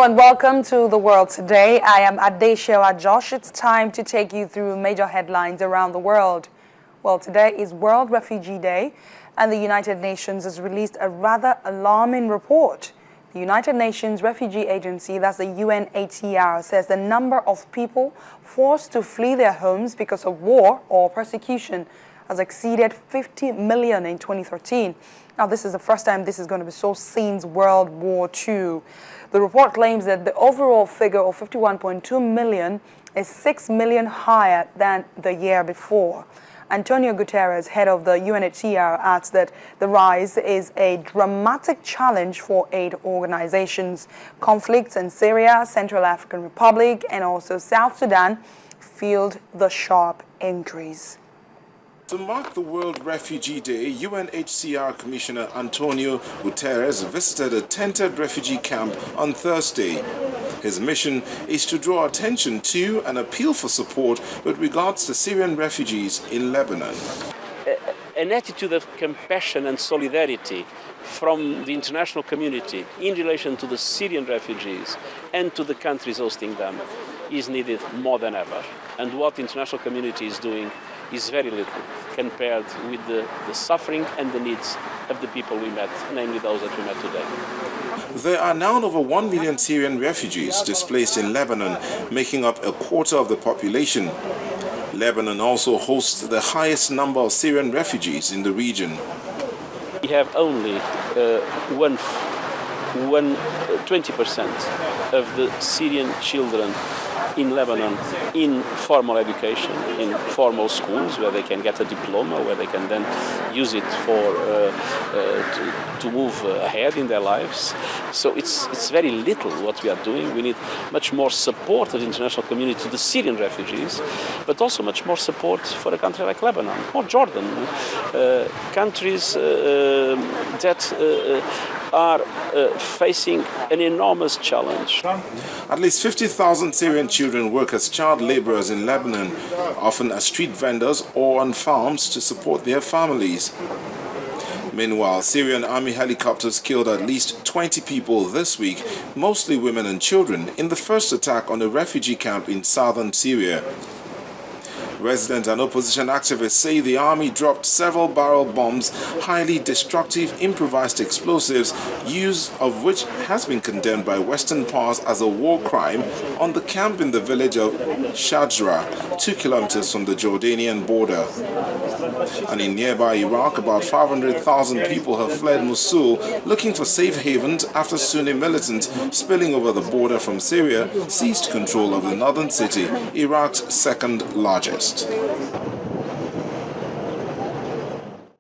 and welcome to The World Today. I am Adeshewa Josh. It's time to take you through major headlines around the world. Well, today is World Refugee Day, and the United Nations has released a rather alarming report. The United Nations Refugee Agency, that's the UNHCR, says the number of people forced to flee their homes because of war or persecution has exceeded 50 million in 2013. Now, this is the first time this is going to be so since World War II. The report claims that the overall figure of 51.2 million is 6 million higher than the year before. Antonio Guterres, head of the UNHCR, adds that the rise is a dramatic challenge for aid organizations. Conflicts in Syria, Central African Republic, and also South Sudan fueled the sharp increase. To mark the World Refugee Day, UNHCR Commissioner Antonio Guterres visited a tented refugee camp on Thursday. His mission is to draw attention to and appeal for support with regards to Syrian refugees in Lebanon. An attitude of compassion and solidarity from the international community in relation to the Syrian refugees and to the countries hosting them is needed more than ever. And what the international community is doing is very little compared with the suffering and the needs of the people we met, namely those that we met today. There are now over 1 million Syrian refugees displaced in Lebanon, making up a quarter of the population. Lebanon also hosts the highest number of Syrian refugees in the region. We have only 20% of the Syrian children in Lebanon in formal education, in formal schools where they can get a diploma, where they can then use it for to move ahead in their lives. So it's very little what we are doing. We need much more support of the international community to the Syrian refugees, but also much more support for a country like Lebanon or Jordan, countries that are facing an enormous challenge. At least 50,000 Syrian children work as child laborers in Lebanon, often as street vendors or on farms to support their families. Meanwhile, Syrian army helicopters killed at least 20 people this week, mostly women and children, in the first attack on a refugee camp in southern Syria. Residents and opposition activists say the army dropped several barrel bombs, highly destructive improvised explosives, use of which has been condemned by Western powers as a war crime, on the camp in the village of Shajra, 2 kilometers from the Jordanian border. And in nearby Iraq, about 500,000 people have fled Mosul looking for safe havens after Sunni militants spilling over the border from Syria seized control of the northern city, Iraq's second largest.